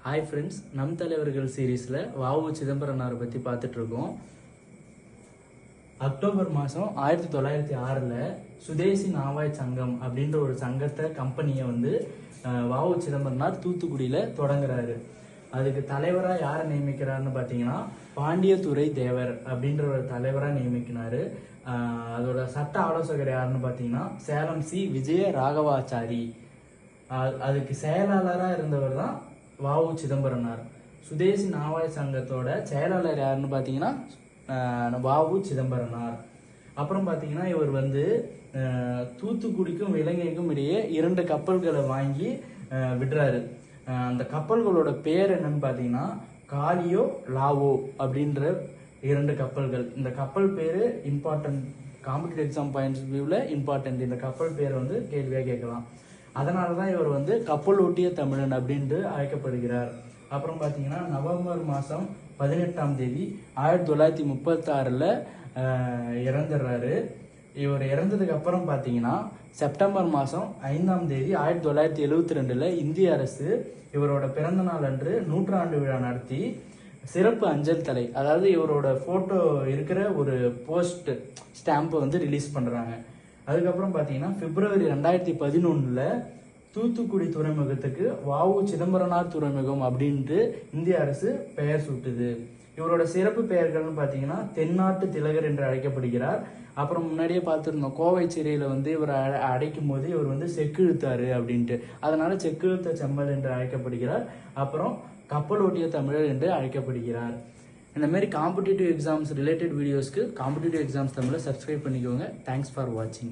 Hi friends, நம் தலைவர்கள் சீரீஸில் வாவு சிதம்பரனாரை பற்றி பார்த்துட்டு இருக்கோம். அக்டோபர் மாதம் 1906 சுதேசி நாவாய் சங்கம் அப்படின்ற ஒரு கம்பெனியை வாவு சிதம்பரனார் தூத்துக்குடியில் தொடங்குறாரு. அதுக்கு தலைவராக யாரை நியமிக்கிறாருன்னு பார்த்தீங்கன்னா பாண்டியத்துறை தேவர் அப்படின்ற ஒரு தலைவராக நியமிக்கிறாரு. அதோட சட்ட ஆலோசகர் யாருன்னு பார்த்தீங்கன்னா சேலம் சி விஜய ராகவாச்சாரி. அதுக்கு செயலாளராக இருந்தவர் தான் வாவு சிதம்பரனார். சுதேசி நாவாய் சங்கத்தோட செயலாளர் யாருன்னு பார்த்தீங்கன்னா வாவு சிதம்பரனார். அப்புறம் பார்த்தீங்கன்னா இவர் தூத்துக்குடிக்கும் இலங்கைக்கும் இடையே 2 கப்பல்களை வாங்கி விடுறாரு. அந்த கப்பல்களோட பேர் என்னன்னு பார்த்தீங்கன்னா காலியோ லாவோ அப்படின்ற 2 கப்பல்கள். இந்த கப்பல் பேர் இம்பார்ட்டன்ட், காம்படிட்டிவ் எக்ஸாம் பாயிண்ட்ஸ் வியூவில் இம்பார்ட்டன்ட். இந்த கப்பல் பேர் கேள்வியாக கேட்கலாம். அதனால தான் இவர் கப்பல் ஓட்டிய தமிழன் அப்படின்ட்டு அழைக்கப்படுகிறார். அப்புறம் பார்த்தீங்கன்னா நவம்பர் மாதம் 18ஆம் தேதி 1936 இறந்துடுறாரு. இவர் இறந்ததுக்கு அப்புறம் பார்த்தீங்கன்னா செப்டம்பர் மாதம் 5ஆம் தேதி 1972 இந்திய அரசு இவரோட பிறந்த நாள் அன்று 100ஆண்டு விழா நடத்தி சிறப்பு அஞ்சல் தலை, அதாவது இவரோட ஃபோட்டோ இருக்கிற ஒரு போஸ்ட் ஸ்டாம்பை ரிலீஸ் பண்ணுறாங்க. அதுக்கப்புறம் பார்த்தீங்கன்னா பிப்ரவரி 2011 தூத்துக்குடி துறைமுகத்துக்கு வாவு சிதம்பரனார் துறைமுகம் அப்படின்ட்டு இந்திய அரசு பெயர் சூட்டுது. இவரோட சிறப்பு பெயர்கள்னு பார்த்தீங்கன்னா தென்னாட்டு திலகர் என்று அழைக்கப்படுகிறார். அப்புறம் முன்னாடியே பார்த்துருந்தோம், கோவை சிறையில் இவர் அடைக்கும் போது இவர் செக்கிழுத்தாரு அப்படின்ட்டு, அதனால செக்கிழுத்த செம்மல் என்று அழைக்கப்படுகிறார். அப்புறம் கப்பல் ஓட்டிய தமிழர் என்று அழைக்கப்படுகிறார். இந்த மாதிரி காம்படிட்டிவ் எக்ஸாம்ஸ் ரிலேட்டட் வீடியோஸ்க்கு காம்படிட்டிவ் எக்ஸாம்ஸ் தமிழை சப்ஸ்கிரைப் பண்ணிக்கோங்க. தேங்க்ஸ் ஃபார் வாட்சிங்.